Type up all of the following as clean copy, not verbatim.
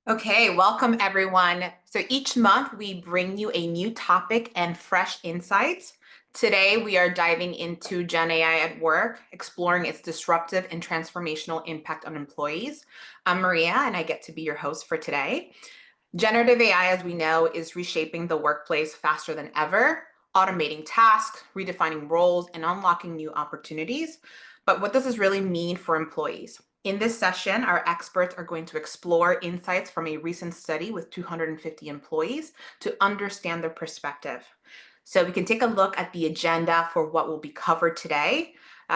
Okay, welcome everyone. So each month we bring you a new topic and fresh insights. Today we are diving into Gen AI at work, exploring its disruptive and transformational impact on employees. I'm Maria and I get to be your host for today. Generative AI, as we know, is reshaping the workplace faster than ever, automating tasks, redefining roles, and unlocking new opportunities. But what does this really mean for employees? In this session, our experts are going to explore insights from a recent study with 250 employees to understand their perspective. So we can take a look at the agenda for what will be covered today.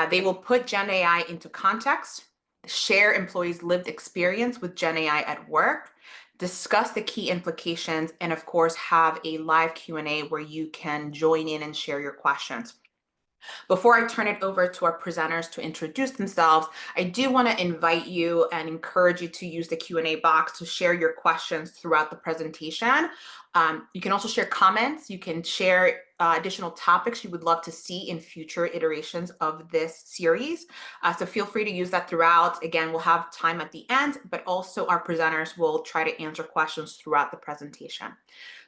They will put Gen AI into context, share employees' lived experience with Gen AI at work, discuss the key implications, and of course, have a live Q&A where you can join in and share your questions. Before I turn it over to our presenters to introduce themselves, I do want to invite you and encourage you to use the Q&A box to share your questions throughout the presentation. You can also share comments. You can share additional topics you would love to see in future iterations of this series. So feel free to use that throughout. Again, we'll have time at the end, but also our presenters will try to answer questions throughout the presentation.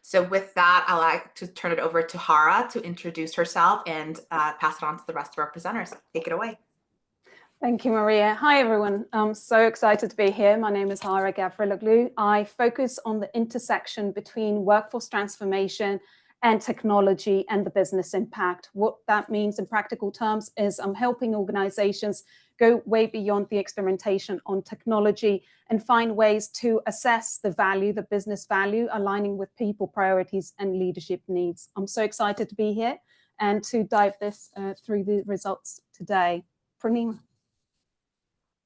So with that, I'd like to turn it over to Hara to introduce herself and pass it on to the rest of our presenters. Take it away. Thank you, Maria. Hi, everyone. I'm so excited to be here. My name is Hara Gavriloglu. I focus on the intersection between workforce transformation and technology and the business impact. What that means in practical terms is I'm helping organizations go way beyond the experimentation on technology and find ways to assess the value, the business value, aligning with people priorities and leadership needs. I'm so excited to be here and to dive this through the results today. Purnima.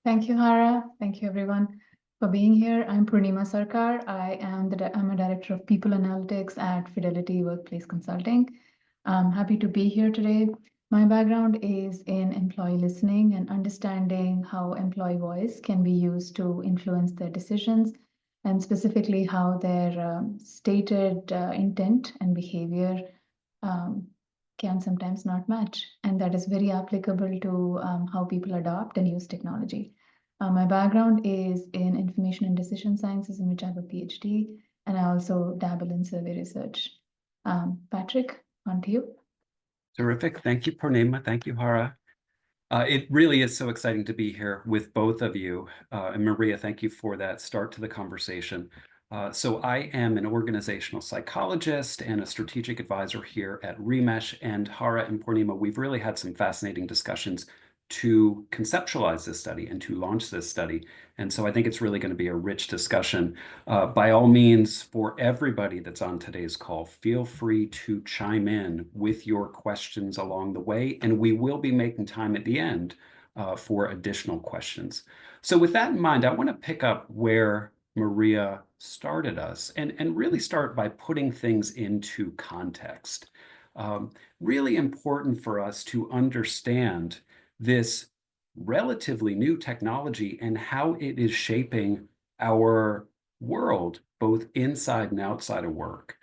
Thank you, Hara. Thank you, everyone, for being here. I'm Purnima Sarkar. I'm a Director of People Analytics at Fidelity Workplace Consulting. I'm happy to be here today. My background is in employee listening and understanding how employee voice can be used to influence their decisions, and specifically how their stated intent and behavior can sometimes not match. And that is very applicable to how people adopt and use technology. My background is in information and decision sciences, in which I have a PhD, and I also dabble in survey research. Patrick, on to you. Terrific. Thank you, Purnima. Thank you, Hara. It really is so exciting to be here with both of you. And Maria, thank you for that start to the conversation. So I am an organizational psychologist and a strategic advisor here at Remesh, and Hara and Purnima, we've really had some fascinating discussions to conceptualize this study and to launch this study. And so I think it's really going to be a rich discussion. By all means, for everybody that's on today's call, feel free to chime in with your questions along the way, and we will be making time at the end for additional questions. So with that in mind, I want to pick up where Maria started us and really start by putting things into context. Really important for us to understand this relatively new technology and how it is shaping our world, both inside and outside of work.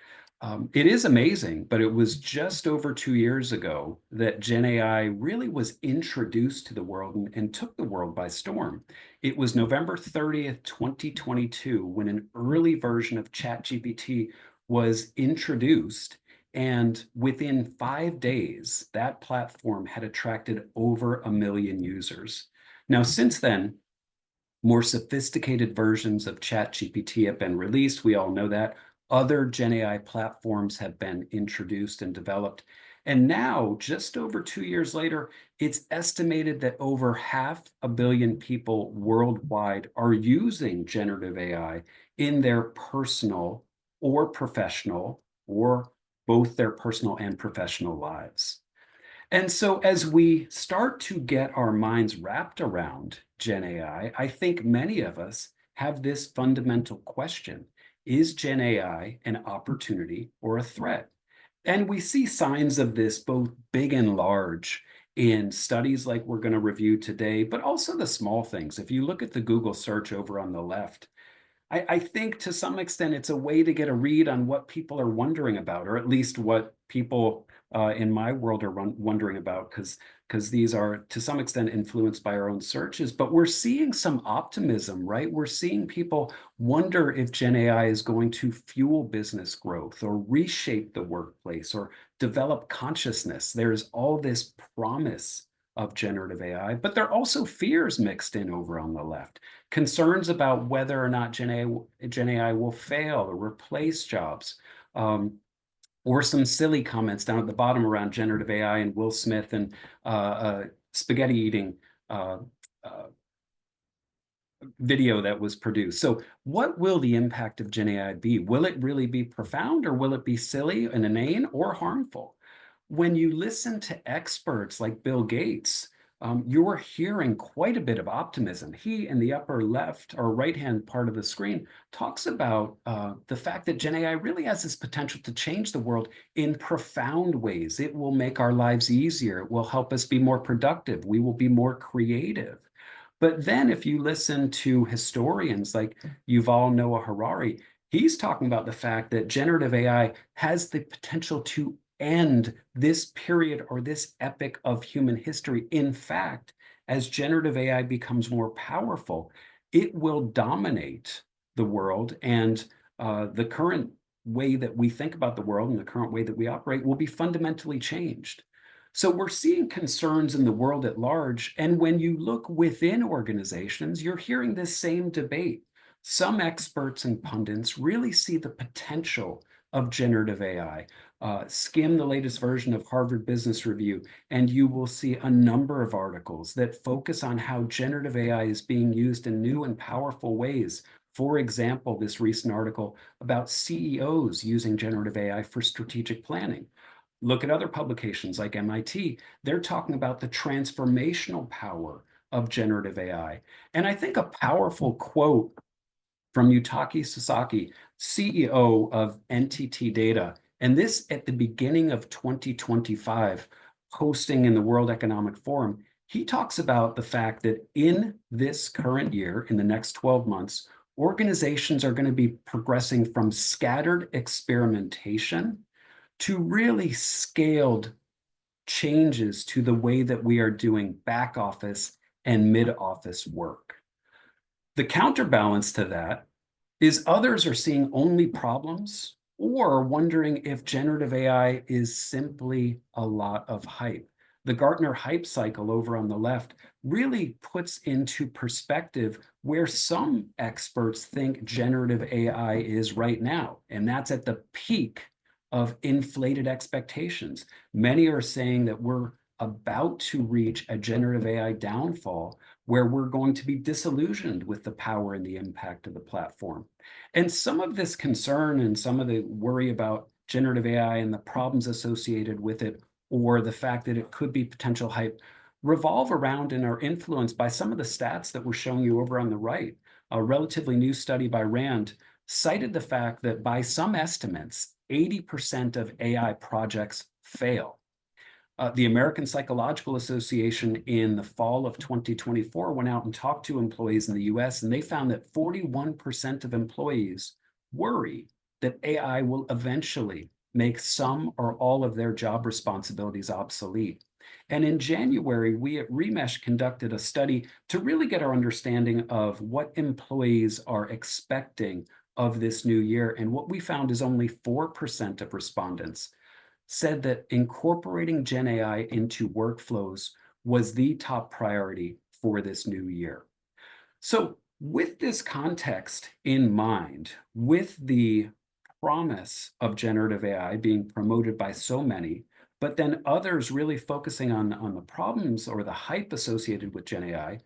It is amazing, but it was just over 2 years ago that GenAI really was introduced to the world and took the world by storm. It was November 30th, 2022, when an early version of ChatGPT was introduced. And within 5 days, that platform had attracted over 1 million users. Now, since then, more sophisticated versions of ChatGPT have been released. We all know that. Other GenAI platforms have been introduced and developed. And now, just over 2 years later, it's estimated that over 500 million people worldwide are using generative AI in their personal or professional, or both their personal and professional lives. And so as we start to get our minds wrapped around GenAI, I think many of us have this fundamental question: is GenAI an opportunity or a threat? And we see signs of this both big and large in studies like we're going to review today, but also the small things. If you look at the Google search over on the left, I think to some extent it's a way to get a read on what people are wondering about, or at least what people in my world are wondering about, because these are to some extent influenced by our own searches, but we're seeing some optimism, right? We're seeing people wonder if Gen AI is going to fuel business growth or reshape the workplace or develop consciousness. There's all this promise of generative AI, but there are also fears mixed in over on the left. Concerns about whether or not Gen AI will fail or replace jobs. Or some silly comments down at the bottom around generative AI and Will Smith and spaghetti eating video that was produced. So what will the impact of Gen AI be? Will it really be profound, or will it be silly and inane or harmful? When you listen to experts like Bill Gates, you're hearing quite a bit of optimism. He, in the upper left or right-hand part of the screen, talks about the fact that Gen AI really has this potential to change the world in profound ways. It will make our lives easier. It will help us be more productive. We will be more creative. But then if you listen to historians like Yuval Noah Harari, he's talking about the fact that generative AI has the potential to end this period or this epoch of human history. In fact, as generative AI becomes more powerful, it will dominate the world, and the current way that we think about the world and the current way that we operate will be fundamentally changed. So we're seeing concerns in the world at large, and when you look within organizations, you're hearing this same debate. Some experts and pundits really see the potential of generative AI. Skim the latest version of Harvard Business Review, and you will see a number of articles that focus on how generative AI is being used in new and powerful ways. For example, this recent article about CEOs using generative AI for strategic planning. Look at other publications like MIT. They're talking about the transformational power of generative AI. And I think a powerful quote from Yutaki Sasaki, CEO of NTT Data, and this at the beginning of 2025, hosting in the World Economic Forum, he talks about the fact that in this current year, in the next 12 months, organizations are going to be progressing from scattered experimentation to really scaled changes to the way that we are doing back office and mid office work. The counterbalance to that is others are seeing only problems or wondering if generative AI is simply a lot of hype. The Gartner hype cycle over on the left really puts into perspective where some experts think generative AI is right now, and that's at the peak of inflated expectations. Many are saying that we're about to reach a generative AI downfall where we're going to be disillusioned with the power and the impact of the platform. And some of this concern and some of the worry about generative AI and the problems associated with it, or the fact that it could be potential hype, revolve around and are influenced by some of the stats that we're showing you over on the right. A relatively new study by Rand cited the fact that by some estimates, 80% of AI projects fail. The American Psychological Association in the fall of 2024 went out and talked to employees in the US, and they found that 41% of employees worry that AI will eventually make some or all of their job responsibilities obsolete. And in January, we at Remesh conducted a study to really get our understanding of what employees are expecting of this new year. And what we found is only 4% of respondents said that incorporating Gen AI into workflows was the top priority for this new year. So with this context in mind, with the promise of generative AI being promoted by so many, but then others really focusing on the problems or the hype associated with Gen AI,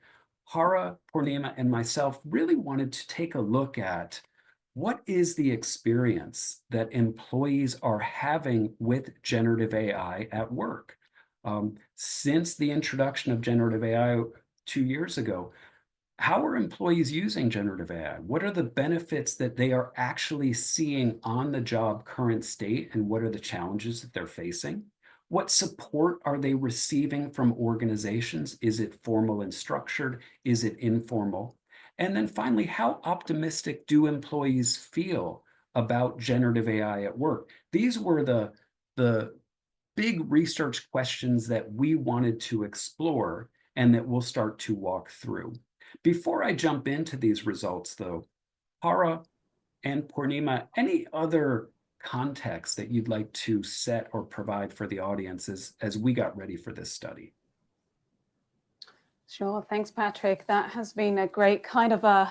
Hara, Purnima, and myself really wanted to take a look at what is the experience that employees are having with generative AI at work. Since the introduction of generative AI 2 years ago, how are employees using generative AI? What are the benefits that they are actually seeing on the job current state, and what are the challenges that they're facing? What support are they receiving from organizations? Is it formal and structured? Is it informal? And then finally, how optimistic do employees feel about generative AI at work? These were the big research questions that we wanted to explore and that we'll start to walk through. Before I jump into these results, though, Hara and Purnima, any other context that you'd like to set or provide for the audience as we got ready for this study? Sure, thanks, Patrick. That has been a great kind of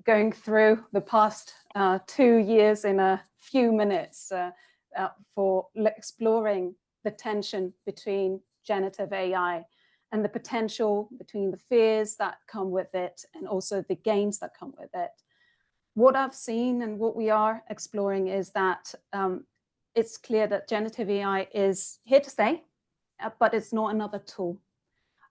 going through the past 2 years in a few minutes for exploring the tension between generative AI and the potential between the fears that come with it and also the gains that come with it. What I've seen and what we are exploring is that it's clear that generative AI is here to stay, but it's not another tool.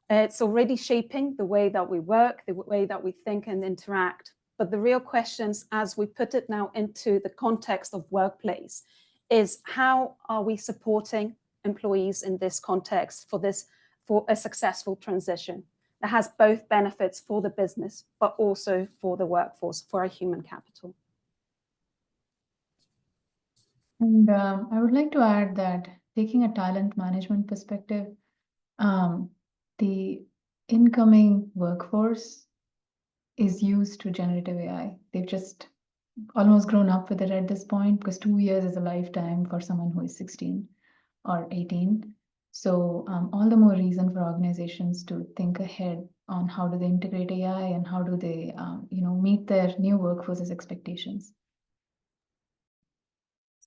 It's already shaping the way that we work, the way that we think and interact. But the real questions, as we put it now into the context of workplace, is how are we supporting employees in this context for a successful transition that has both benefits for the business, but also for the workforce, for our human capital. And I would like to add that taking a talent management perspective, the incoming workforce is used to generative AI. They've just almost grown up with it at this point, because 2 years is a lifetime for someone who is 16 or 18. So all the more reason for organizations to think ahead on how do they integrate AI and how do they meet their new workforce's expectations.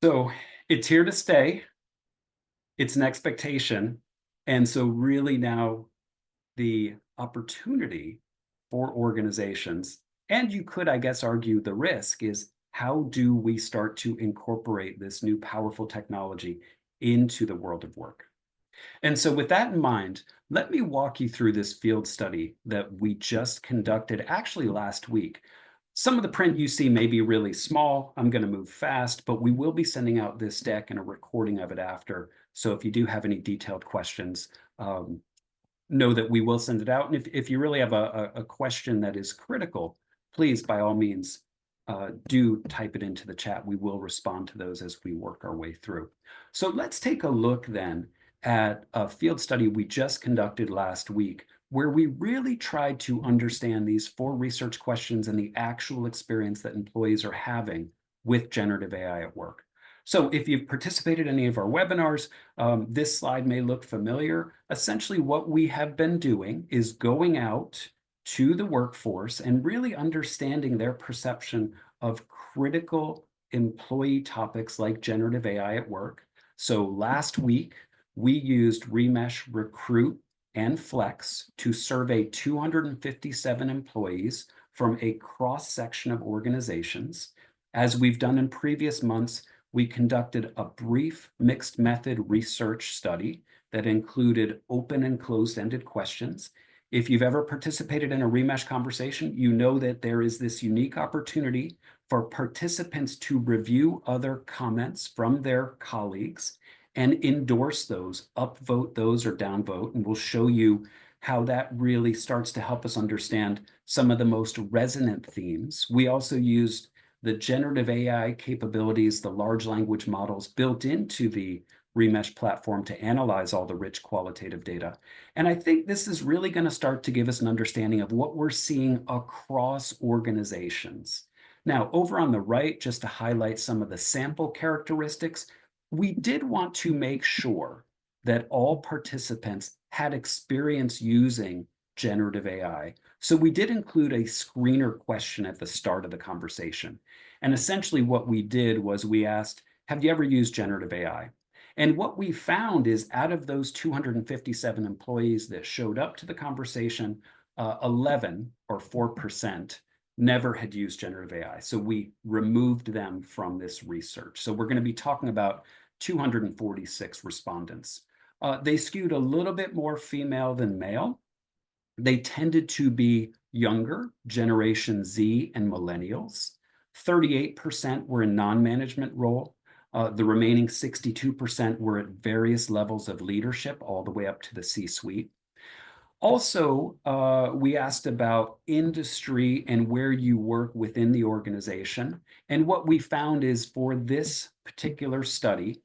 So it's here to stay. It's an expectation. And so really now the opportunity for organizations, and you could, I guess, argue the risk, is how do we start to incorporate this new powerful technology into the world of work? And so with that in mind, let me walk you through this field study that we just conducted actually last week. Some of the print you see may be really small. I'm going to move fast, but we will be sending out this deck and a recording of it after. So if you do have any detailed questions, know that we will send it out. And if you really have a question that is critical, please, by all means, do type it into the chat. We will respond to those as we work our way through. So let's take a look then at a field study we just conducted last week, where we really tried to understand these 4 research questions and the actual experience that employees are having with generative AI at work. So if you've participated in any of our webinars, this slide may look familiar. Essentially, what we have been doing is going out to the workforce and really understanding their perception of critical employee topics like generative AI at work. So last week, we used Remesh Recruit and Flex to survey 257 employees from a cross-section of organizations. As we've done in previous months, we conducted a brief mixed method research study that included open and closed-ended questions. If you've ever participated in a Remesh conversation, you know that there is this unique opportunity for participants to review other comments from their colleagues and endorse those, upvote those or downvote, and we'll show you how that really starts to help us understand some of the most resonant themes. We also used the generative AI capabilities, the large language models built into the Remesh platform to analyze all the rich qualitative data. And I think this is really going to start to give us an understanding of what we're seeing across organizations. Now, over on the right, just to highlight some of the sample characteristics, we did want to make sure that all participants had experience using generative AI. So we did include a screener question at the start of the conversation. And essentially what we did was we asked, have you ever used generative AI? And what we found is out of those 257 employees that showed up to the conversation, 11 or 4% never had used generative AI. So we removed them from this research. So we're going to be talking about 246 respondents. They skewed a little bit more female than male. They tended to be younger, Generation Z and millennials. 38% were in non-management role. The remaining 62% were at various levels of leadership, all the way up to the C-suite. Also, we asked about industry and where you work within the organization. And what we found is for this particular study,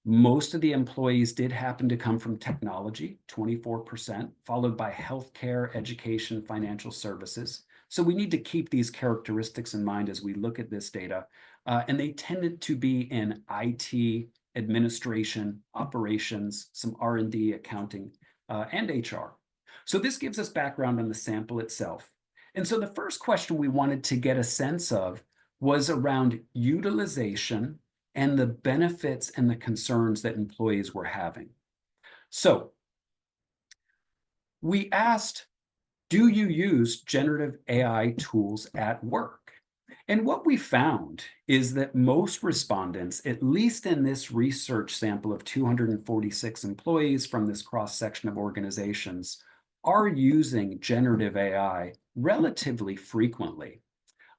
Most of the employees did happen to come from technology, 24%, followed by healthcare, education, financial services. So we need to keep these characteristics in mind as we look at this data. And they tended to be in IT, administration, operations, some R&D, accounting, and HR. So this gives us background on the sample itself. And so the first question we wanted to get a sense of was around utilization and the benefits and the concerns that employees were having. So we asked, do you use generative AI tools at work? And what we found is that most respondents, at least in this research sample of 246 employees from this cross-section of organizations, are using generative AI relatively frequently.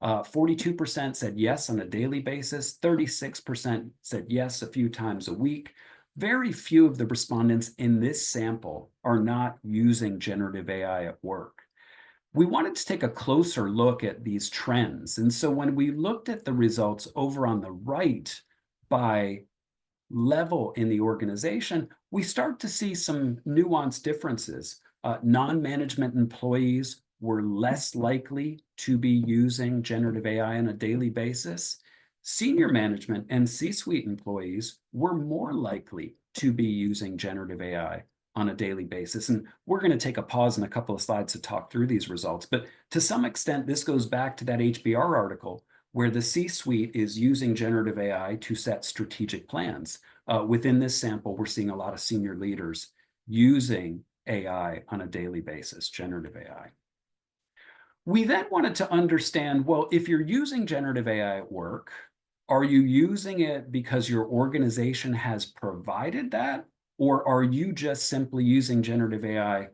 42% said yes on a daily basis, 36% said yes a few times a week. Very few of the respondents in this sample are not using generative AI at work. We wanted to take a closer look at these trends. And so when we looked at the results over on the right by level in the organization, we start to see some nuanced differences. Non-management employees were less likely to be using generative AI on a daily basis. Senior management and C-suite employees were more likely to be using generative AI on a daily basis. And we're going to take a pause in a couple of slides to talk through these results. But to some extent, this goes back to that HBR article where the C-suite is using generative AI to set strategic plans. Within this sample, we're seeing a lot of senior leaders using AI on a daily basis, generative AI. We then wanted to understand, well, if you're using generative AI at work, are you using it because your organization has provided that? Or are you just simply using generative AI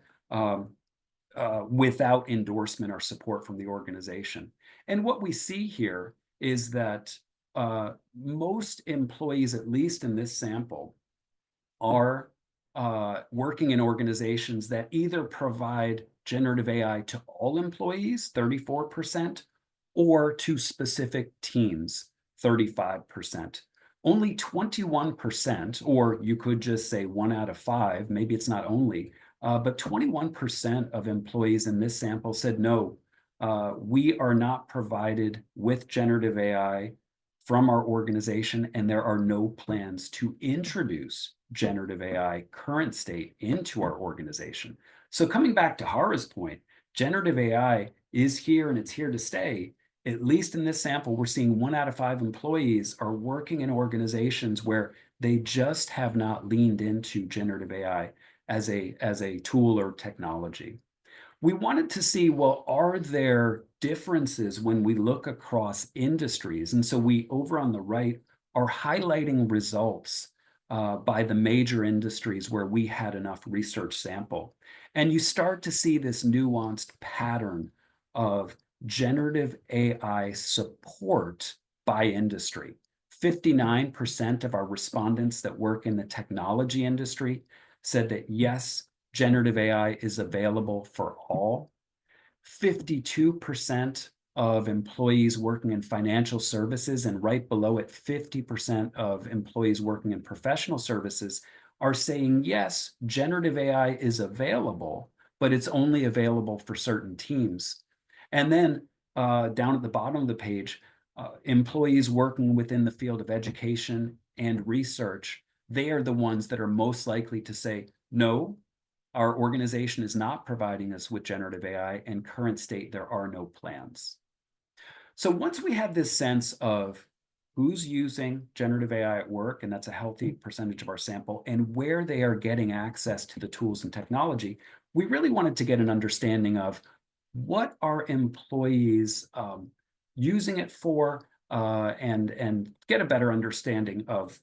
without endorsement or support from the organization? And what we see here is that most employees, at least in this sample, are working in organizations that either provide generative AI to all employees, 34%, or to specific teams, 35%. Only 21%, or you could just say 1 out of 5, maybe it's not only, but 21% of employees in this sample said, no, we are not provided with generative AI from our organization, and there are no plans to introduce generative AI current state into our organization. So coming back to Hara's point, generative AI is here and it's here to stay. At least in this sample, we're seeing 1 out of 5 employees are working in organizations where they just have not leaned into generative AI as a tool or technology. We wanted to see, well, are there differences when we look across industries? And so we, over on the right, are highlighting results by the major industries where we had enough research sample. And you start to see this nuanced pattern of generative AI support by industry. 59% of our respondents that work in the technology industry said that yes, generative AI is available for all. 52% of employees working in financial services, and right below it, 50% of employees working in professional services are saying, yes, generative AI is available, but it's only available for certain teams. And then down at the bottom of the page, employees working within the field of education and research, they are the ones that are most likely to say, no, our organization is not providing us with generative AI, and current state, there are no plans. So once we have this sense of who's using generative AI at work, and that's a healthy percentage of our sample, and where they are getting access to the tools and technology, we really wanted to get an understanding of what are employees using it for, and get a better understanding of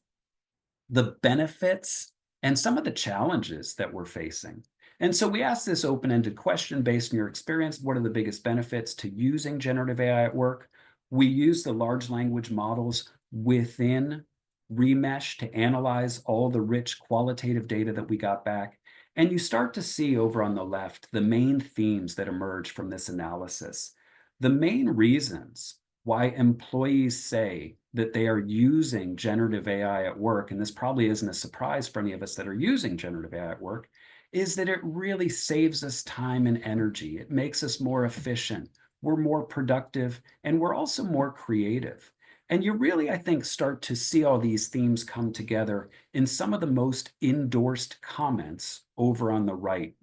the benefits and some of the challenges that we're facing. And so we asked this open-ended question based on your experience. What are the biggest benefits to using generative AI at work? We use the large language models within Remesh to analyze all the rich qualitative data that we got back. And you start to see over on the left the main themes that emerge from this analysis. The main reasons why employees say that they are using generative AI at work, and this probably isn't a surprise for any of us that are using generative AI at work, is that it really saves us time and energy. It makes us more efficient. We're more productive, and we're also more creative. And you really, I think, start to see all these themes come together in some of the most endorsed comments over on the right.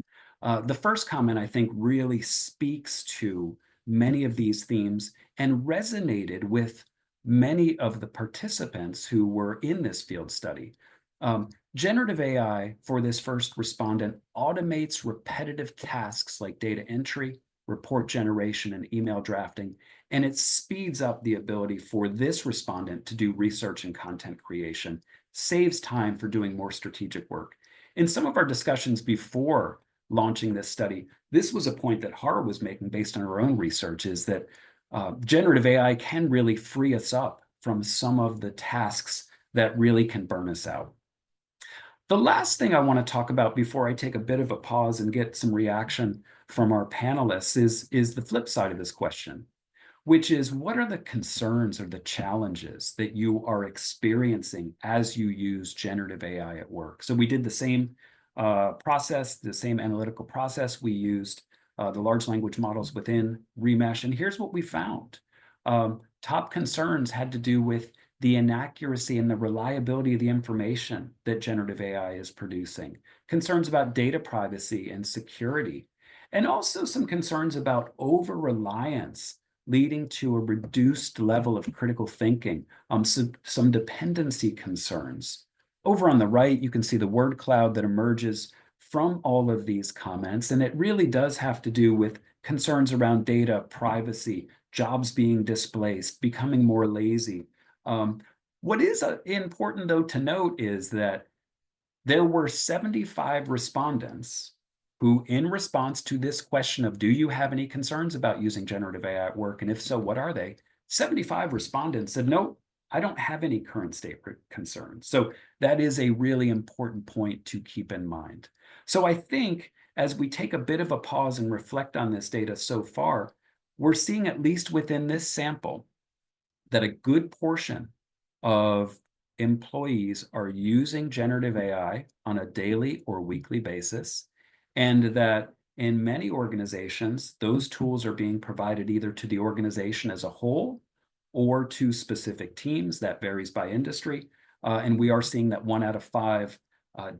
The first comment, I think, really speaks to many of these themes and resonated with many of the participants who were in this field study. Generative AI for this first respondent automates repetitive tasks like data entry, report generation, and email drafting, and it speeds up the ability for this respondent to do research and content creation, saves time for doing more strategic work. In some of our discussions before launching this study, this was a point that Hara was making based on her own research, is that generative AI can really free us up from some of the tasks that really can burn us out. The last thing I want to talk about before I take a bit of a pause and get some reaction from our panelists is the flip side of this question, which is, what are the concerns or the challenges that you are experiencing as you use generative AI at work? So we did the same process, the same analytical process. We used the large language models within Remesh, and here's what we found. Top concerns had to do with the inaccuracy and the reliability of the information that generative AI is producing, concerns about data privacy and security, and also some concerns about over-reliance leading to a reduced level of critical thinking, some dependency concerns. Over on the right, you can see the word cloud that emerges from all of these comments, and it really does have to do with concerns around data privacy, jobs being displaced, becoming more lazy. What is important, though, to note is that there were 75 respondents who, in response to this question of, do you have any concerns about using generative AI at work? And if so, what are they? 75 respondents said, no, I don't have any current state concerns. So that is a really important point to keep in mind. So I think as we take a bit of a pause and reflect on this data so far, we're seeing, at least within this sample, that a good portion of employees are using generative AI on a daily or weekly basis, and that in many organizations, those tools are being provided either to the organization as a whole or to specific teams. That varies by industry. And we are seeing that 1 out of 5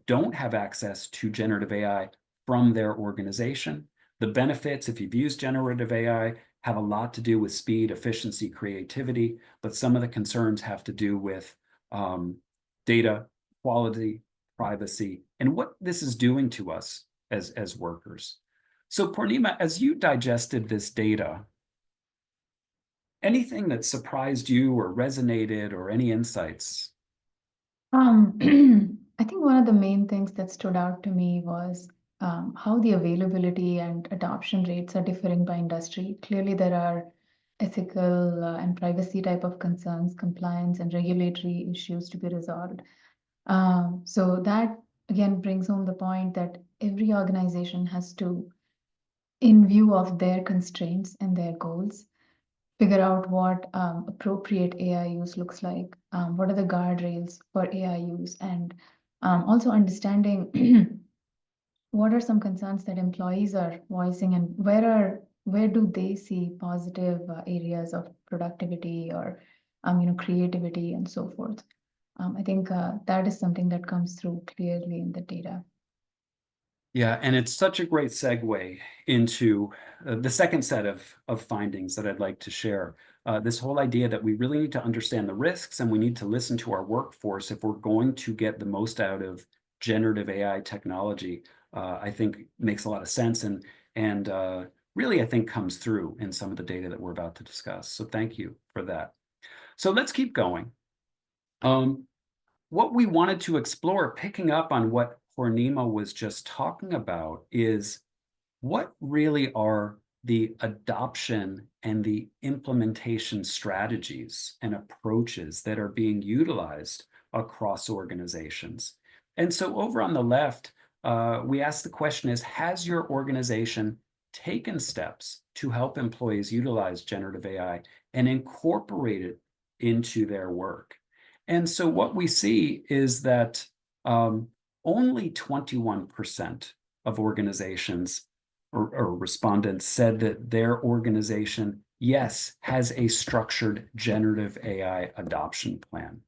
don't have access to generative AI from their organization. The benefits, if you've used generative AI, have a lot to do with speed, efficiency, creativity, but some of the concerns have to do with data quality, privacy, and what this is doing to us as workers. So Purnima, as you digested this data, anything that surprised you or resonated, or any insights? I think one of the main things that stood out to me was how the availability and adoption rates are differing by industry. Clearly, there are ethical and privacy type of concerns, compliance and regulatory issues to be resolved. So that again brings home the point that every organization has to, in view of their constraints and their goals, figure out what appropriate AI use looks like, what are the guardrails for AI use, and also understanding what are some concerns that employees are voicing, and where do they see positive areas of productivity or creativity and so forth. I think that is something that comes through clearly in the data. Yeah, and it's such a great segue into the second set of findings that I'd like to share. This whole idea that we really need to understand the risks, and we need to listen to our workforce if we're going to get the most out of generative AI technology, I think makes a lot of sense, and really, I think, comes through in some of the data that we're about to discuss. So thank you for that. So let's keep going. What we wanted to explore, picking up on what Purnima was just talking about, is what really are the adoption and the implementation strategies and approaches that are being utilized across organizations. And so over on the left, we asked the question is, has your organization taken steps to help employees utilize generative AI and incorporate it into their work. And so what we see is that only 21% of organizations or respondents said that their organization, yes, has a structured generative AI adoption plan.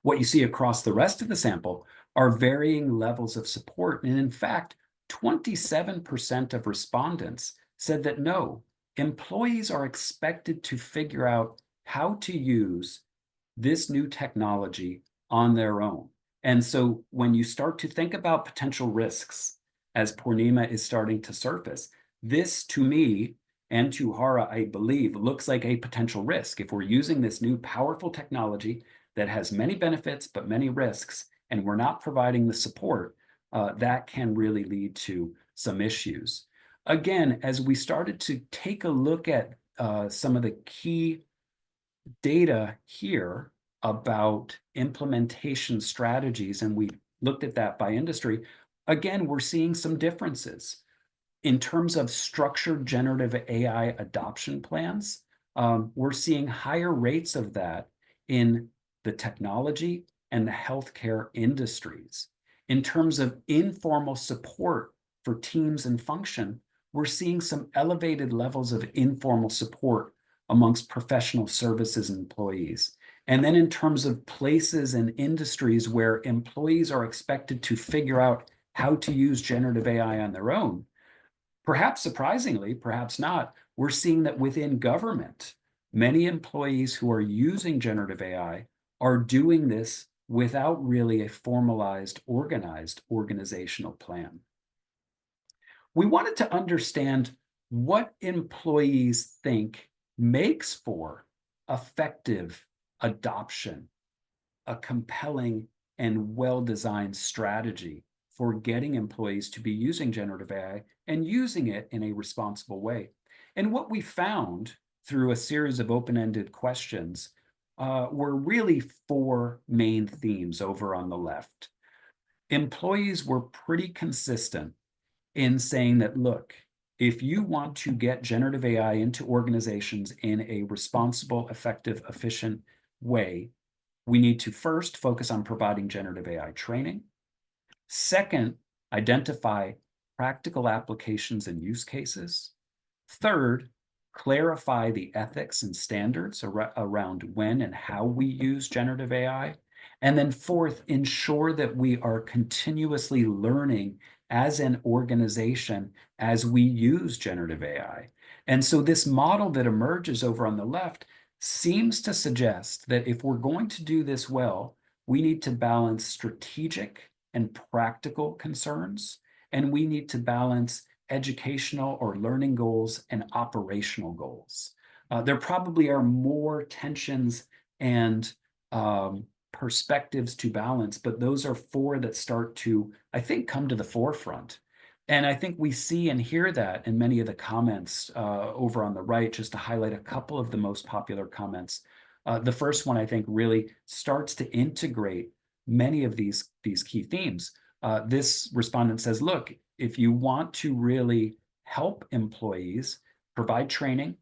What you see across the rest of the sample are varying levels of support. And in fact, 27% of respondents said that no, employees are expected to figure out how to use this new technology on their own. And so when you start to think about potential risks, as Purnima is starting to surface, this to me and to Hara, I believe, looks like a potential risk. If we're using this new powerful technology that has many benefits but many risks, and we're not providing the support, that can really lead to some issues. Again, as we started to take a look at some of the key data here about implementation strategies, and we looked at that by industry, again, we're seeing some differences. In terms of structured generative AI adoption plans, we're seeing higher rates of that in the technology and the healthcare industries. In terms of informal support for teams and function, we're seeing some elevated levels of informal support amongst professional services employees. And then in terms of places and industries where employees are expected to figure out how to use generative AI on their own, perhaps surprisingly, perhaps not, we're seeing that within government, many employees who are using generative AI are doing this without really a formalized, organized organizational plan. We wanted to understand what employees think makes for effective adoption, a compelling and well-designed strategy for getting employees to be using generative AI and using it in a responsible way. And what we found through a series of open-ended questions were really four main themes over on the left. Employees were pretty consistent in saying that, look, if you want to get generative AI into organizations in a responsible, effective, efficient way, we need to first focus on providing generative AI training. Second, identify practical applications and use cases. Third, clarify the ethics and standards around when and how we use generative AI. And then fourth, ensure that we are continuously learning as an organization as we use generative AI. And so this model that emerges over on the left seems to suggest that if we're going to do this well, we need to balance strategic and practical concerns, and we need to balance educational or learning goals and operational goals. There probably are more tensions and perspectives to balance, but those are four that start to, I think, come to the forefront. And I think we see and hear that in many of the comments over on the right, just to highlight a couple of the most popular comments. The first one, I think, really starts to integrate many of these key themes. This respondent says, look, if you want to really help employees, provide training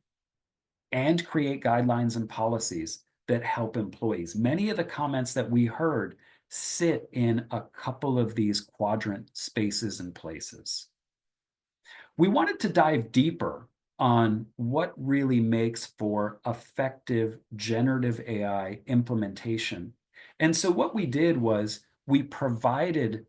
and create guidelines and policies that help employees. Many of the comments that we heard sit in a couple of these quadrant spaces and places. We wanted to dive deeper on what really makes for effective generative AI implementation. And so what we did was we provided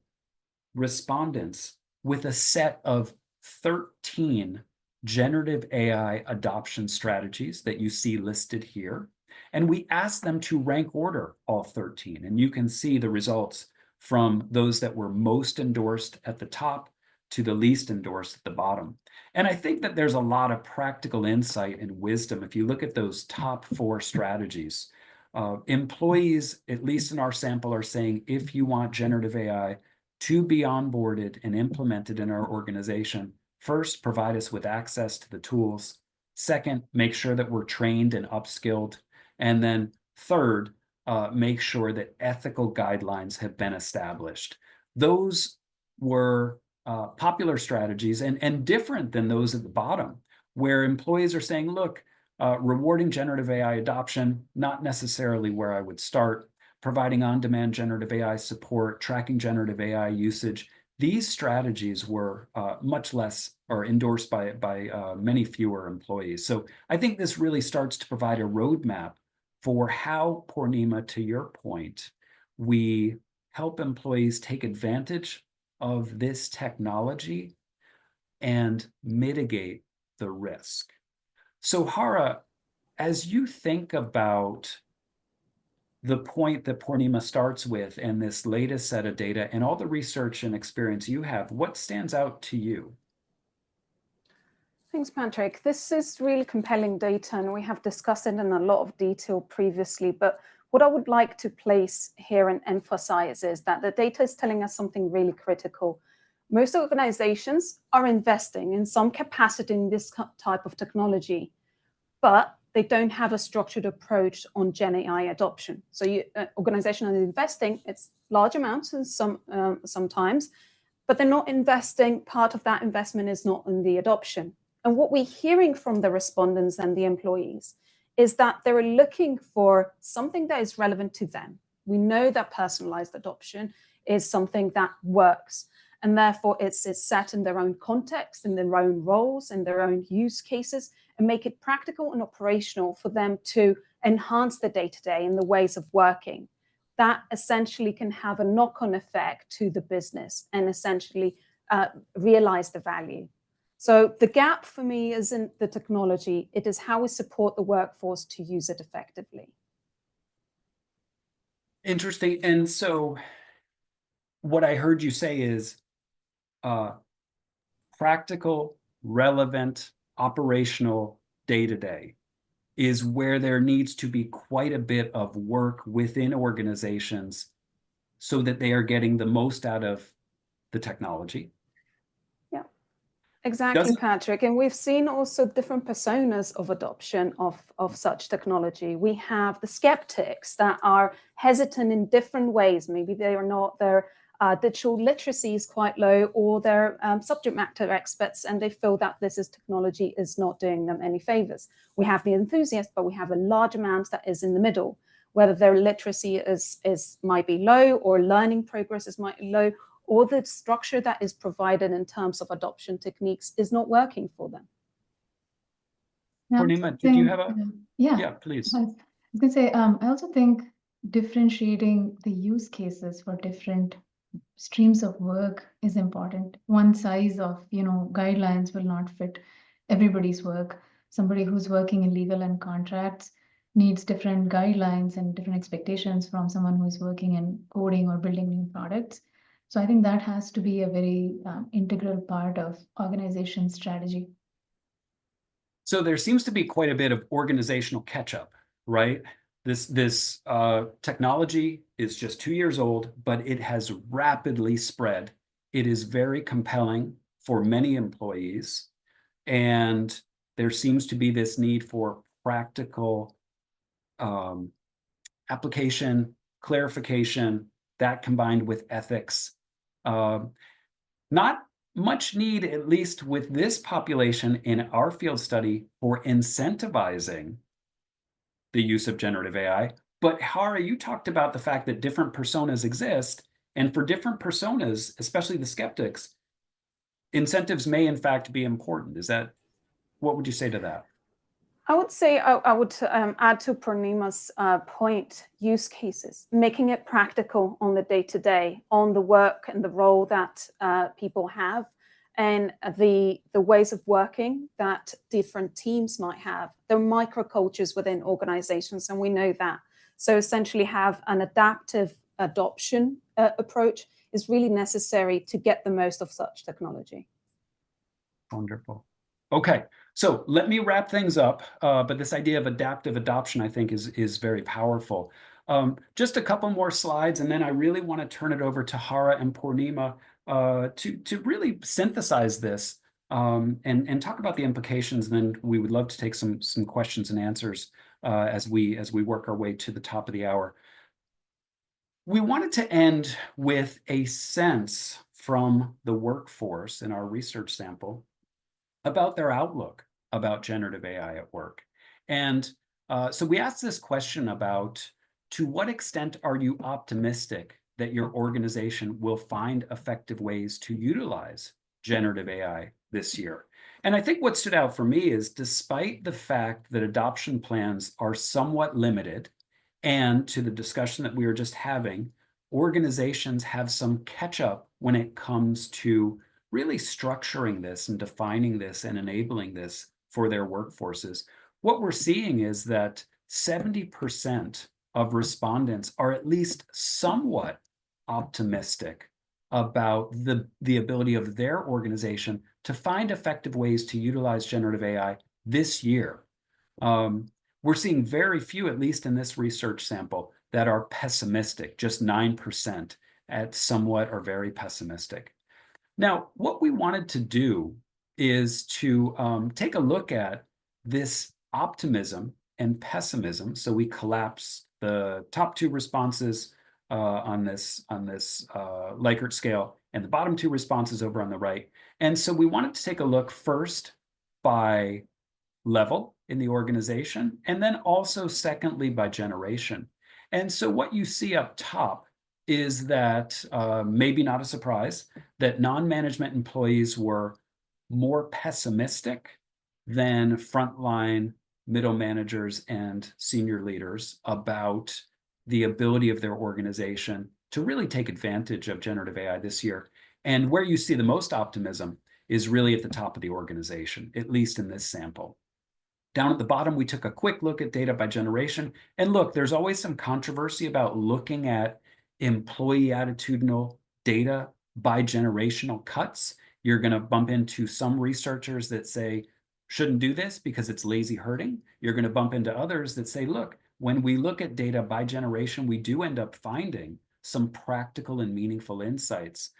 respondents with a set of 13 generative AI adoption strategies that you see listed here. And we asked them to rank order all 13. And you can see the results from those that were most endorsed at the top to the least endorsed at the bottom. And I think that there's a lot of practical insight and wisdom if you look at those top four strategies. Employees, at least in our sample, are saying, if you want generative AI to be onboarded and implemented in our organization, first, provide us with access to the tools. Second, make sure that we're trained and upskilled. And then third, make sure that ethical guidelines have been established. Those were popular strategies and different than those at the bottom, where employees are saying, look, Rewarding generative AI adoption, not necessarily where I would start. Providing on-demand generative AI support, tracking generative AI usage. These strategies were much less or endorsed by many fewer employees. So I think this really starts to provide a roadmap for how, Purnima, to your point, we help employees take advantage of this technology and mitigate the risk. So Hara, as you think about the point that Purnima starts with and this latest set of data and all the research and experience you have, what stands out to you? Thanks, Patrick. This is really compelling data, and we have discussed it in a lot of detail previously. But what I would like to place here and emphasize is that the data is telling us something really critical. Most organizations are investing in some capacity in this type of technology, but they don't have a structured approach on GenAI adoption. So organizations are investing, it's large amounts and sometimes, but they're not investing, part of that investment is not in the adoption. And what we're hearing from the respondents and the employees is that they're looking for something that is relevant to them. We know that personalized adoption is something that works, and therefore it's set in their own context, in their own roles, in their own use cases, and make it practical and operational for them to enhance the day-to-day and the ways of working. That essentially can have a knock-on effect to the business and essentially realize the value. So the gap for me isn't the technology, it is how we support the workforce to use it effectively. Interesting. And so what I heard you say is practical, relevant, operational day-to-day is where there needs to be quite a bit of work within organizations so that they are getting the most out of the technology. Exactly, Patrick. And we've seen also different personas of adoption of such technology. We have the skeptics that are hesitant in different ways. Maybe they are not, their digital literacy is quite low, or they're subject matter experts and they feel that this technology is not doing them any favors. We have the enthusiasts, but we have a large amount that is in the middle, whether their literacy might be low or learning progress is might be low, or the structure that is provided in terms of adoption techniques is not working for them. Purnima, did you have a... Yeah, please. I was going to say, I also think differentiating the use cases for different streams of work is important. One size of, guidelines will not fit everybody's work. Somebody who's working in legal and contracts needs different guidelines and different expectations from someone who's working in coding or building new products. So I think that has to be a very integral part of organization strategy. So there seems to be quite a bit of organizational catch-up, right? This technology is just 2 years old, but it has rapidly spread. It is very compelling for many employees, and there seems to be this need for practical application, clarification, that combined with ethics. Not much need, at least with this population in our field study, for incentivizing the use of generative AI. But Hara, you talked about the fact that different personas exist, and for different personas, especially the skeptics, incentives may in fact be important. What would you say to that? I would say I would add to Purnima's point, use cases, making it practical on the day-to-day, on the work and the role that people have, and the ways of working that different teams might have. There are microcultures within organizations, and we know that. So essentially have an adaptive adoption approach is really necessary to get the most of such technology. Wonderful. Okay, so let me wrap things up. But this idea of adaptive adoption, I think, is very powerful. Just a couple more slides, and then I really want to turn it over to Hara and Purnima to really synthesize this and talk about the implications. And then we would love to take some questions and answers as we work our way to the top of the hour. We wanted to end with a sense from the workforce in our research sample about their outlook about generative AI at work. And so we asked this question about, to what extent are you optimistic that your organization will find effective ways to utilize generative AI this year? And I think what stood out for me is, despite the fact that adoption plans are somewhat limited, and to the discussion that we were just having, organizations have some catch up when it comes to really structuring this and defining this and enabling this for their workforces. What we're seeing is that 70% of respondents are at least somewhat optimistic about the ability of their organization to find effective ways to utilize generative AI this year. We're seeing very few, at least in this research sample, that are pessimistic, just 9% at somewhat or very pessimistic. Now, what we wanted to do is to take a look at this optimism and pessimism. So we collapse the top two responses on this Likert scale and the bottom two responses over on the right. And so we wanted to take a look first by level in the organization, and then also secondly by generation. And so what you see up top is that, maybe not a surprise, that non-management employees were more pessimistic than frontline middle managers and senior leaders about the ability of their organization to really take advantage of generative AI this year. And where you see the most optimism is really at the top of the organization, at least in this sample. Down at the bottom, we took a quick look at data by generation. And look, there's always some controversy about looking at employee attitudinal data by generational cuts. You're going to bump into some researchers that say, shouldn't do this because it's lazy herding. You're going to bump into others that say, look, when we look at data by generation, we do end up finding some practical and meaningful insights.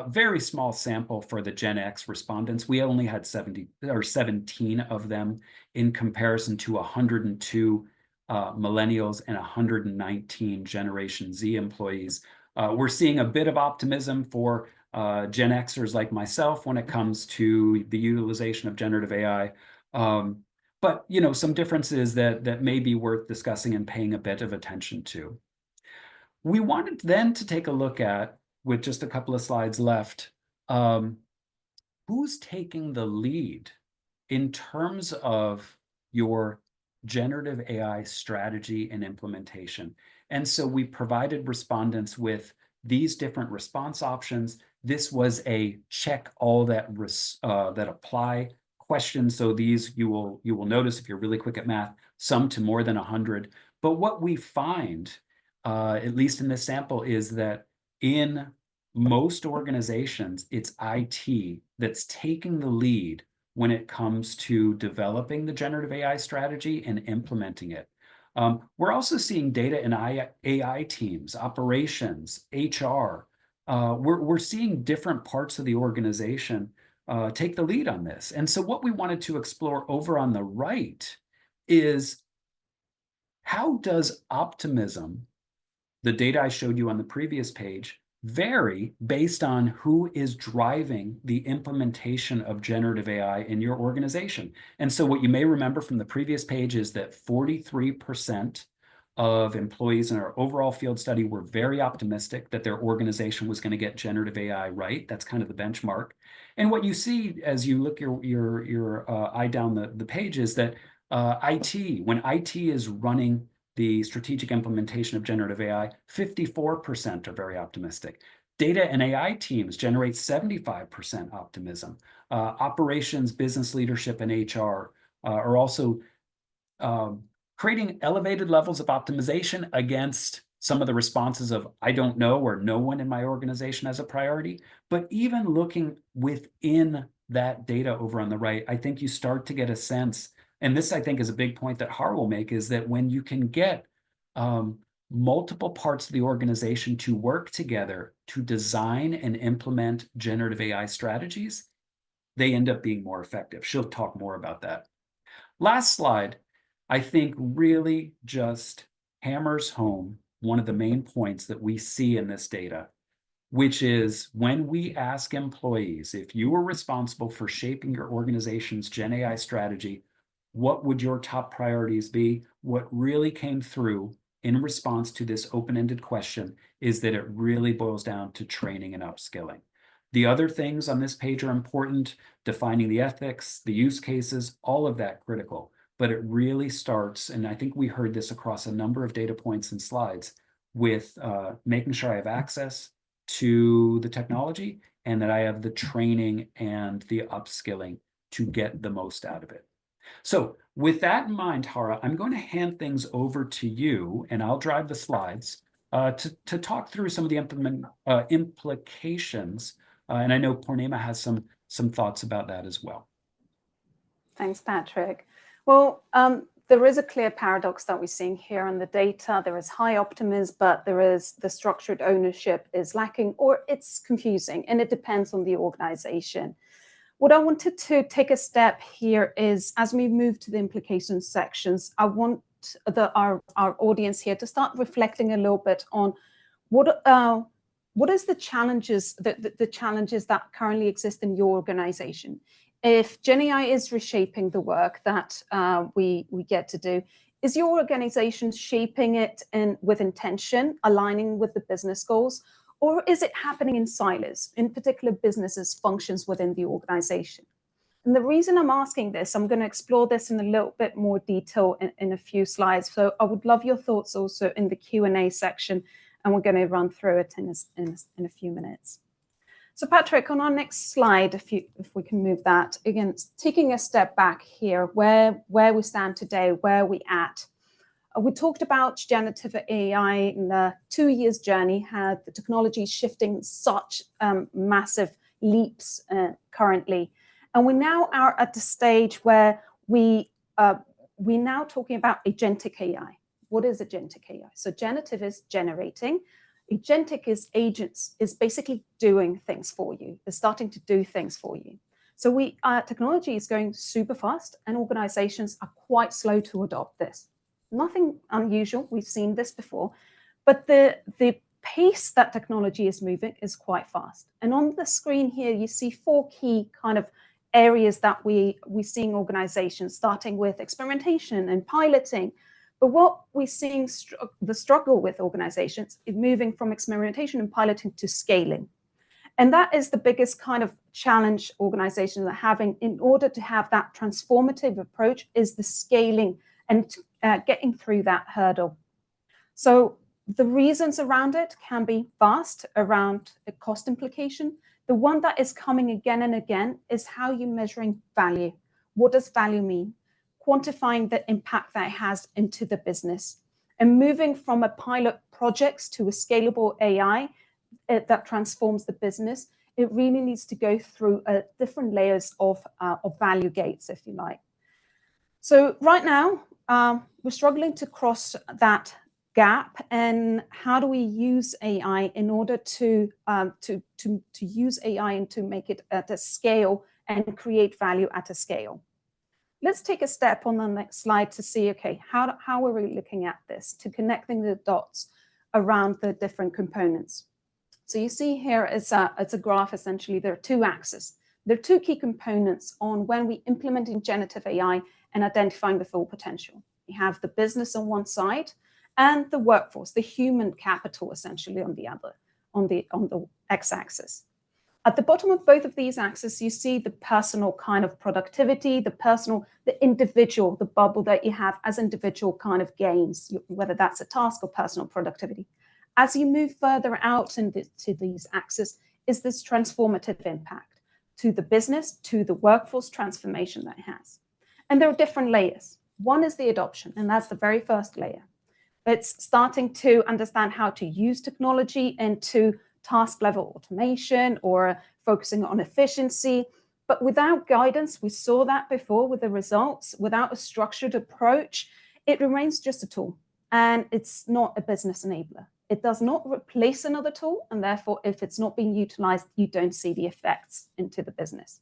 Very small sample for the Gen X respondents. We only had 17 of them in comparison to 102 millennials and 119 Generation Z employees. We're seeing a bit of optimism for Gen Xers like myself when it comes to the utilization of generative AI. But some differences that may be worth discussing and paying a bit of attention to. We wanted then to take a look at, with just a couple of slides left, who's taking the lead in terms of your generative AI strategy and implementation. And so we provided respondents with these different response options. This was a check all that apply question. So these you will notice, if you're really quick at math, some to more than 100. But what we find, at least in this sample, is that in most organizations, it's IT that's taking the lead when it comes to developing the generative AI strategy and implementing it. We're also seeing data in AI teams, operations, HR. We're seeing different parts of the organization take the lead on this. And so what we wanted to explore over on the right is, how does optimism, the data I showed you on the previous page, vary based on who is driving the implementation of generative AI in your organization? And so what you may remember from the previous page is that 43% of employees in our overall field study were very optimistic that their organization was going to get generative AI right. That's kind of the benchmark. And what you see as you look your eye down the page is that when IT is running the strategic implementation of generative AI, 54% are very optimistic. Data and AI teams generate 75% optimism. Operations, business leadership, and HR are also creating elevated levels of optimization against some of the responses of I don't know, or no one in my organization has a priority. But even looking within that data over on the right, I think you start to get a sense, and this I think is a big point that Har will make, is that when you can get multiple parts of the organization to work together to design and implement generative AI strategies, they end up being more effective. She'll talk more about that. Last slide, I think, really just hammers home one of the main points that we see in this data, which is when we ask employees, if you were responsible for shaping your organization's Gen AI strategy, what would your top priorities be? What really came through in response to this open-ended question is that it really boils down to training and upskilling. The other things on this page are important, defining the ethics, the use cases, all of that critical. But it really starts, and I think we heard this across a number of data points and slides, with making sure I have access to the technology and that I have the training and the upskilling to get the most out of it. So with that in mind, Hara, I'm going to hand things over to you, and I'll drive the slides to talk through some of the implications. And I know Purnima has some thoughts about that as well. Thanks, Patrick. Well, there is a clear paradox that we're seeing here on the data. There is high optimism, but there is the structured ownership is lacking, or it's confusing, and it depends on the organization. What I wanted to take a step here is, as we move to the implications sections, I want our audience here to start reflecting a little bit on what is the challenges, the challenges that currently exist in your organization. If GenAI is reshaping the work that we get to do, is your organization shaping it with intention, aligning with the business goals? Or is it happening in silos, in particular businesses, functions within the organization? And the reason I'm asking this, I'm going to explore this in a little bit more detail in a few slides. So I would love your thoughts also in the Q&A section, and we're going to run through it in a few minutes. So Patrick, on our next slide, if we can move that, again, taking a step back here, where we stand today, where we at. We talked about generative AI in the 2 years journey, how the technology is shifting such massive leaps currently. And we now are at the stage where we're now talking about agentic AI. What is agentic AI? So generative is generating. Agentic is agents, is basically doing things for you, is starting to do things for you. So technology is going super fast, and organizations are quite slow to adopt this. Nothing unusual, we've seen this before, but the pace that technology is moving is quite fast. And on the screen here, you see 4 key kind of areas that we're seeing organizations, starting with experimentation and piloting. But what we're seeing the struggle with organizations is moving from experimentation and piloting to scaling. And that is the biggest kind of challenge organizations are having in order to have that transformative approach, is the scaling and getting through that hurdle. So the reasons around it can be vast, around the cost implication. The one that is coming again and again is how you're measuring value. What does value mean? Quantifying the impact that it has into the business, and moving from a pilot projects to a scalable AI that transforms the business. It really needs to go through different layers of value gates, if you like. So right now, we're struggling to cross that gap, and how do we use AI in order to use AI and to make it at a scale and create value at a scale? Let's take a step on the next slide to see, okay, how are we looking at this, to connecting the dots around the different components. So you see here it's a graph. Essentially, there are 2 axes. There are 2 key components on when we implementing generative AI and identifying the full potential. We have the business on one side and the workforce, the human capital, essentially on the other, on the x-axis. At the bottom of both of these axes, you see the personal kind of productivity, the individual, the bubble that you have as individual kind of gains, whether that's a task or personal productivity. As you move further out into these axes is this transformative impact to the business, to the workforce transformation that it has. And there are different layers. One is the adoption, and that's the very first layer. It's starting to understand how to use technology into task level automation or focusing on efficiency. But without guidance, we saw that before with the results, without a structured approach, it remains just a tool, and it's not a business enabler. It does not replace another tool, and therefore, if it's not being utilized, you don't see the effects into the business.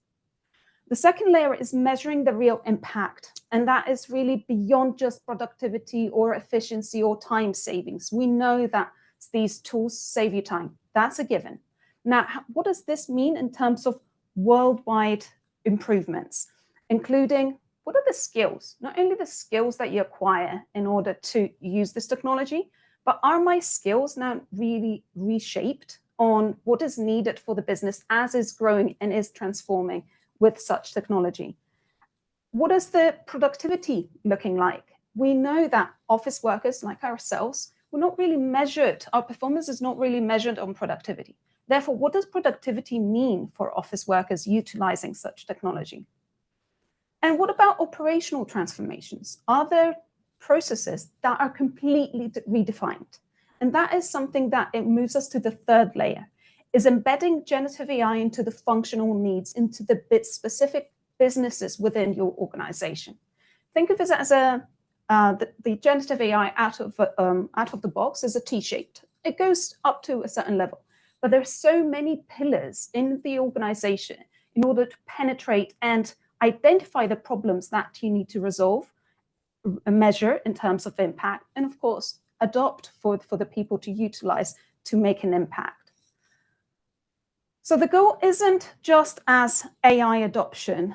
The second layer is measuring the real impact, and that is really beyond just productivity or efficiency or time savings. We know that these tools save you time. That's a given. Now, what does this mean in terms of worldwide improvements, including what are the skills? Not only the skills that you acquire in order to use this technology, but are my skills now really reshaped on what is needed for the business as is growing and is transforming with such technology? What is the productivity looking like? We know that office workers like ourselves, we're not really measured, our performance is not really measured on productivity. Therefore, what does productivity mean for office workers utilizing such technology? And what about operational transformations? Are there processes that are completely redefined? And that is something that it moves us to the third layer, is embedding generative AI into the functional needs, into the specific businesses within your organization. Think of it as the generative AI out of the box is a T-shaped. It goes up to a certain level, but there are so many pillars in the organization in order to penetrate and identify the problems that you need to resolve, measure in terms of impact, and of course, adopt for the people to utilize to make an impact. So the goal isn't just as AI adoption,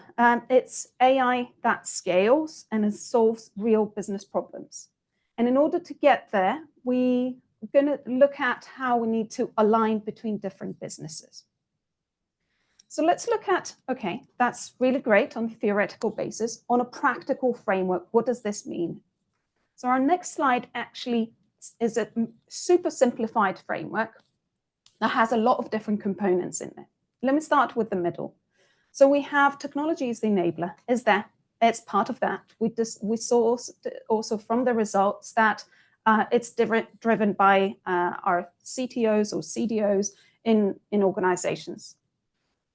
it's AI that scales and it solves real business problems. And in order to get there, we're going to look at how we need to align between different businesses. So let's look at, okay, that's really great on a theoretical basis. On a practical framework, what does this mean? So our next slide actually is a super simplified framework that has a lot of different components in it. Let me start with the middle. So we have technology as the enabler. Is there? It's part of that. We saw also from the results that it's driven by our CTOs or CDOs in organizations.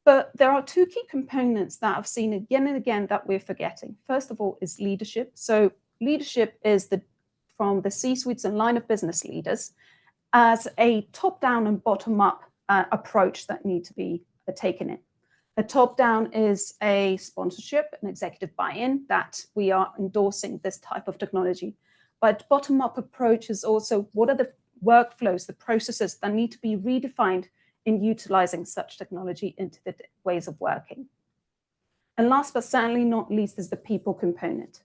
But there are two key components that I've seen again and again that we're forgetting. First of all is leadership. So leadership is from the C-suites and line of business leaders as a top-down and bottom-up approach that need to be taken in. The top-down is a sponsorship, an executive buy-in that we are endorsing this type of technology. But bottom-up approach is also what are the workflows, the processes that need to be redefined in utilizing such technology into the ways of working. And last but certainly not least is the people component.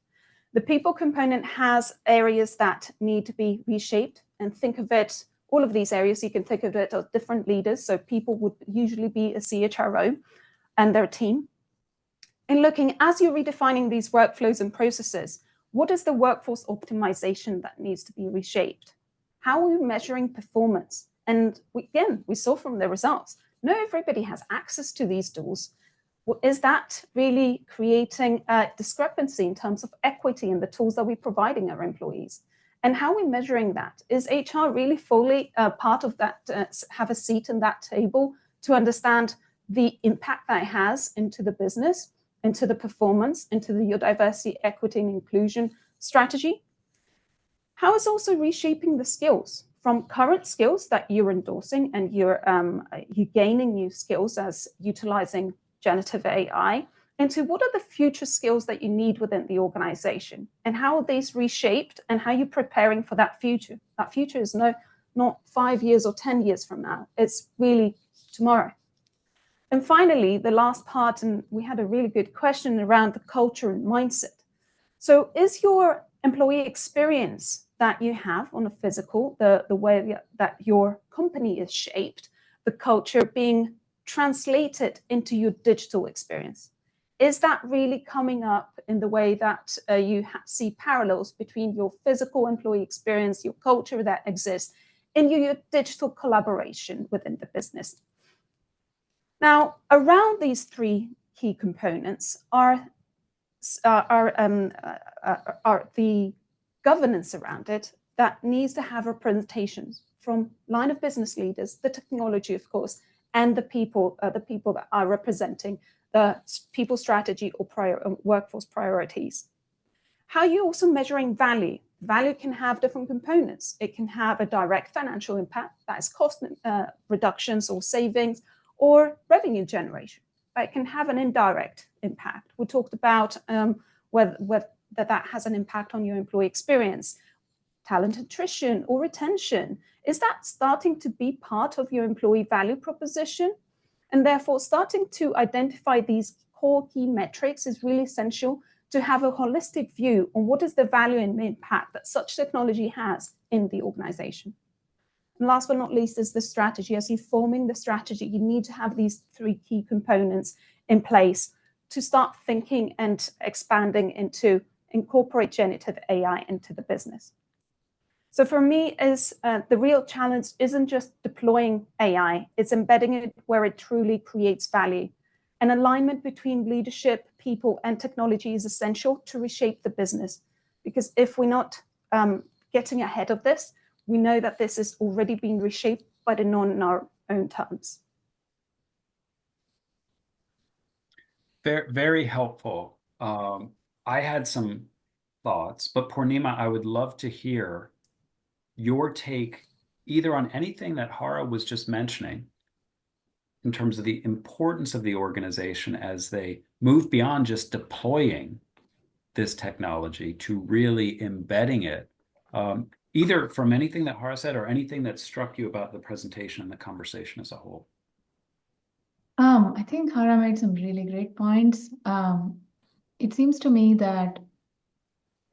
The people component has areas that need to be reshaped, and think of it, all of these areas, you can think of it as different leaders. So people would usually be a CHRO and their team. And looking, as you're redefining these workflows and processes, what is the workforce optimization that needs to be reshaped? How are we measuring performance? And we saw from the results, not everybody has access to these tools. Is that really creating a discrepancy in terms of equity in the tools that we're providing our employees? And how are we measuring that? Is HR really fully part of that, have a seat in that table to understand the impact that it has into the business, into the performance, into your diversity, equity, and inclusion strategy? How is also reshaping the skills from current skills that you're endorsing and you're gaining new skills as utilizing generative AI into what are the future skills that you need within the organization, and how are these reshaped, and how are you preparing for that future? That future is not 5 years or 10 years from now. It's really tomorrow. And finally, the last part, and we had a really good question around the culture and mindset. So is your employee experience that you have on a physical, the way that your company is shaped, the culture being translated into your digital experience? Is that really coming up in the way that you see parallels between your physical employee experience, your culture that exists, and your digital collaboration within the business? Now, around these three key components are the governance around it that needs to have representations from line of business leaders, the technology, of course, and the people that are representing the people strategy or workforce priorities. How are you also measuring value? Value can have different components. It can have a direct financial impact, that is cost reductions or savings or revenue generation. But it can have an indirect impact. We talked about whether that has an impact on your employee experience, talent attrition or retention. Is that starting to be part of your employee value proposition? And therefore, starting to identify these core key metrics is really essential to have a holistic view on what is the value and impact that such technology has in the organization. And last but not least is the strategy. As you're forming the strategy, you need to have these three key components in place to start thinking and expanding into incorporate generative AI into the business. So for me, the real challenge isn't just deploying AI, it's embedding it where it truly creates value. An alignment between leadership, people, and technology is essential to reshape the business. Because if we're not getting ahead of this, we know that this is already being reshaped, but not in our own terms. Very, very helpful. I had some thoughts, but Purnima, I would love to hear your take either on anything that Hara was just mentioning in terms of the importance of the organization as they move beyond just deploying this technology to really embedding it, either from anything that Hara said or anything that struck you about the presentation and the conversation as a whole. I think Hara made some really great points. It seems to me that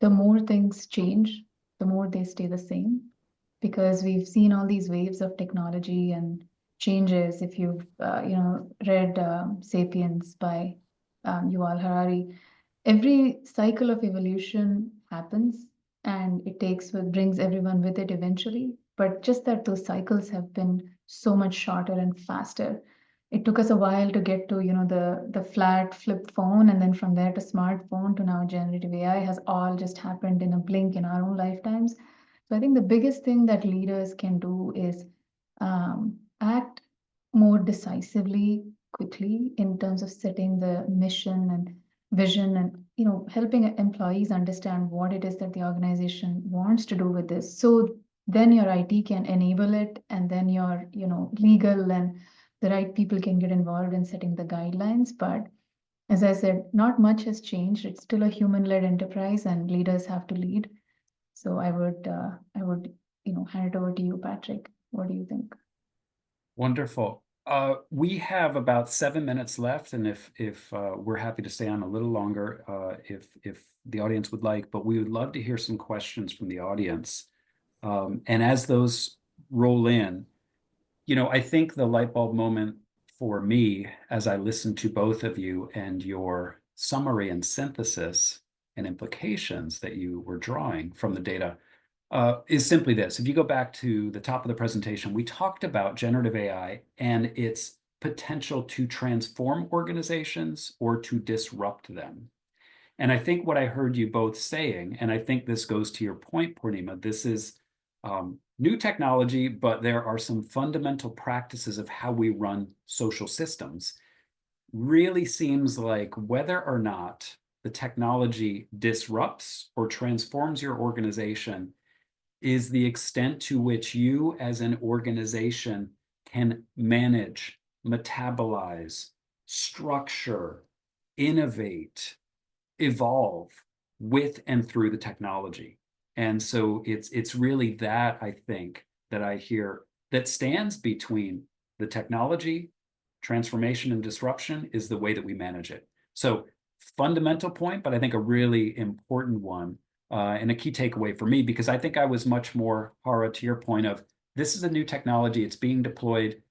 the more things change, the more they stay the same, because we've seen all these waves of technology and changes. If you've read *Sapiens* by Yuval Harari, every cycle of evolution happens, and it brings everyone with it eventually. But just that those cycles have been so much shorter and faster. It took us a while to get to, the flat flip phone, and then from there to smartphone to now generative AI has all just happened in a blink in our own lifetimes. So I think the biggest thing that leaders can do is act more decisively, quickly, in terms of setting the mission and vision, and helping employees understand what it is that the organization wants to do with this. So then your IT can enable it, and then your legal and the right people can get involved in setting the guidelines. But as I said, not much has changed. It's still a human-led enterprise, and leaders have to lead. So I would hand it over to you, Patrick. What do you think? Wonderful. We have about 7 minutes left, and if we're happy to stay on a little longer, if the audience would like, but we would love to hear some questions from the audience. And as those roll in, I think the light bulb moment for me, as I listened to both of you and your summary and synthesis and implications that you were drawing from the data, is simply this. If you go back to the top of the presentation, we talked about generative AI and its potential to transform organizations or to disrupt them. And I think what I heard you both saying, and I think this goes to your point, Purnima, this is new technology, but there are some fundamental practices of how we run social systems. Really seems like whether or not the technology disrupts or transforms your organization is the extent to which you as an organization can manage, metabolize, structure, innovate, evolve with and through the technology. And so it's really that, I think, that I hear that stands between the technology, transformation, and disruption is the way that we manage it. So fundamental point, but I think a really important one, and a key takeaway for me, because I think I was much more, Hara, to your point of, this is a new technology, it's being deployed,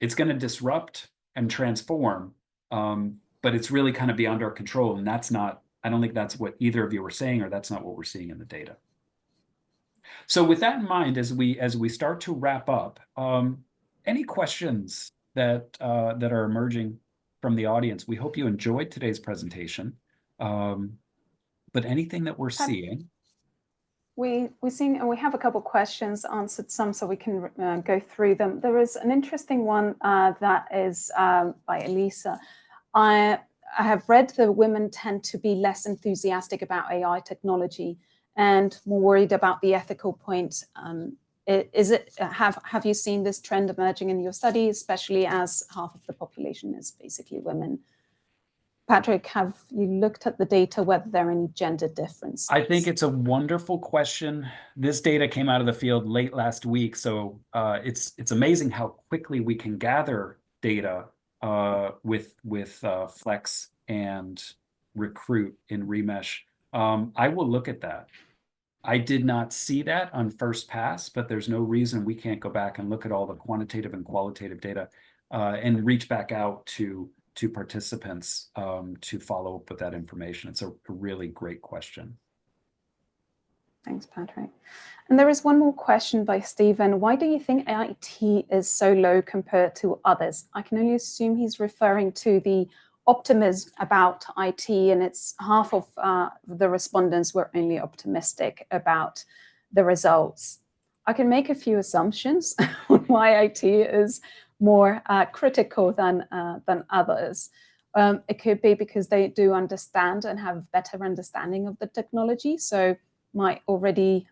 it's going to disrupt and transform, but it's really kind of beyond our control. And that's not, I don't think that's what either of you were saying, or that's not what we're seeing in the data. So with that in mind, as we start to wrap up, any questions that are emerging from the audience? We hope you enjoyed today's presentation, but anything that we're seeing. We have a couple of questions, answered some, so we can go through them. There is an interesting one that is by Elisa. I have read that women tend to be less enthusiastic about AI technology and more worried about the ethical point. Have you seen this trend emerging in your study, especially as half of the population is basically women? Patrick, have you looked at the data, whether there are any gender differences? I think it's a wonderful question. This data came out of the field late last week, so it's amazing how quickly we can gather data with Flex and recruit in Remesh. I will look at that. I did not see that on first pass, but there's no reason we can't go back and look at all the quantitative and qualitative data and reach back out to participants to follow up with that information. It's a really great question. Thanks, Patrick. And there is one more question by Stephen. Why do you think IT is so low compared to others? I can only assume he's referring to the optimism about IT, and it's half of the respondents were only optimistic about the results. I can make a few assumptions on why IT is more critical than others. It could be because they do understand and have better understanding of the technology, so might already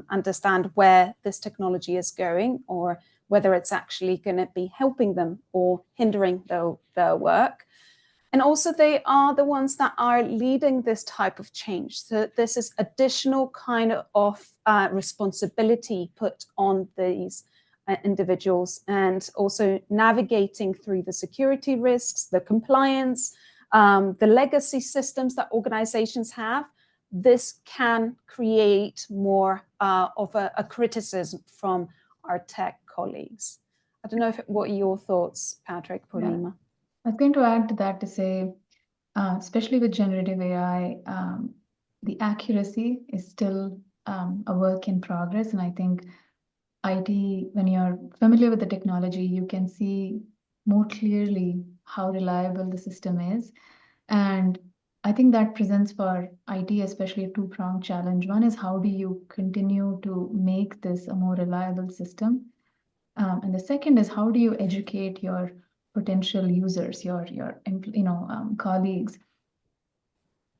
understand where this technology is going, or whether it's actually going to be helping them or hindering their work. And also they are the ones that are leading this type of change. So this is additional kind of responsibility put on these individuals, and also navigating through the security risks, the compliance, the legacy systems that organizations have. This can create more of a criticism from our tech colleagues. I don't know what are your thoughts, Patrick, Purnima? Yeah. I was going to add to that to say, especially with generative AI, the accuracy is still a work in progress. And I think IT, when you're familiar with the technology, you can see more clearly how reliable the system is. And I think that presents for IT, especially a two-pronged challenge. One is, how do you continue to make this a more reliable system? And the second is, how do you educate your potential users, your colleagues,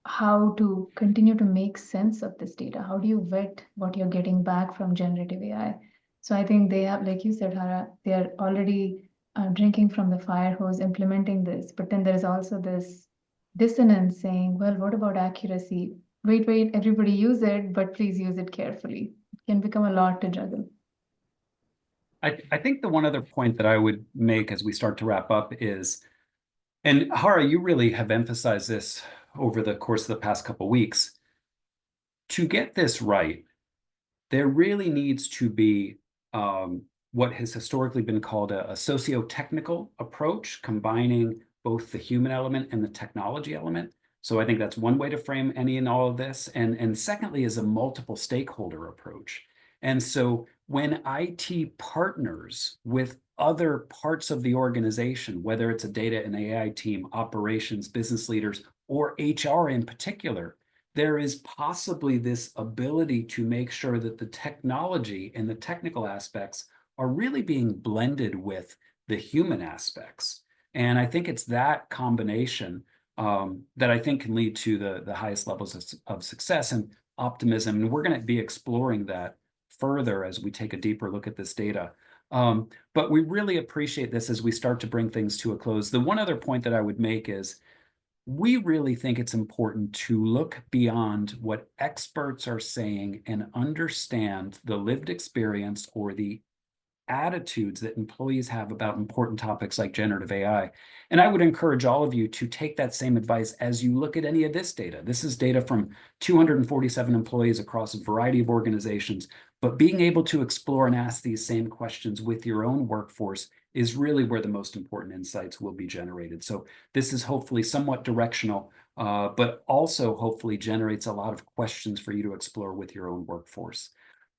how to continue to make sense of this data? How do you vet what you're getting back from generative AI? So I think they have, like you said, Hara, they are already drinking from the fire hose, implementing this. But then there's also this dissonance saying, well, what about accuracy? Wait, everybody use it, but please use it carefully. It can become a lot to juggle. I think the one other point that I would make as we start to wrap up is, and Hara, you really have emphasized this over the course of the past couple of weeks, to get this right, there really needs to be what has historically been called a socio-technical approach, combining both the human element and the technology element. So I think that's one way to frame any and all of this. And secondly is a multiple stakeholder approach. And so when IT partners with other parts of the organization, whether it's a data and AI team, operations, business leaders, or HR in particular, there is possibly this ability to make sure that the technology and the technical aspects are really being blended with the human aspects. And I think it's that combination that I think can lead to the highest levels of success and optimism. And we're going to be exploring that further as we take a deeper look at this data. But we really appreciate this as we start to bring things to a close. The one other point that I would make is, we really think it's important to look beyond what experts are saying and understand the lived experience or the attitudes that employees have about important topics like generative AI. And I would encourage all of you to take that same advice as you look at any of this data. This is data from 247 employees across a variety of organizations, but being able to explore and ask these same questions with your own workforce is really where the most important insights will be generated. So this is hopefully somewhat directional, but also hopefully generates a lot of questions for you to explore with your own workforce.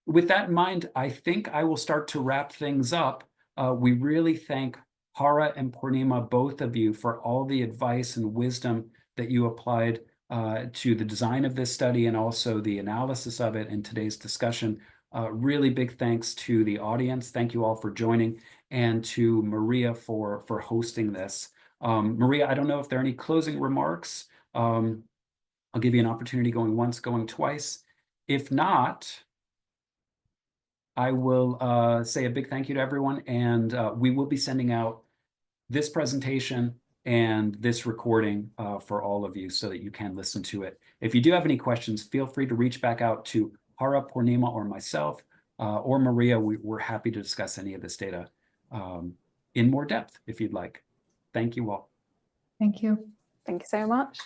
With that in mind, I think I will start to wrap things up. We really thank Hara and Purnima, both of you, for all the advice and wisdom that you applied to the design of this study and also the analysis of it in today's discussion. Really big thanks to the audience. Thank you all for joining, and to Maria for hosting this. Maria, I don't know if there are any closing remarks. I'll give you an opportunity going once, going twice. If not, I will say a big thank you to everyone, and we will be sending out this presentation and this recording for all of you so that you can listen to it. If you do have any questions, feel free to reach back out to Hara, Purnima, or myself, or Maria. We're happy to discuss any of this data in more depth if you'd like. Thank you all. Thank you. Thank you so much.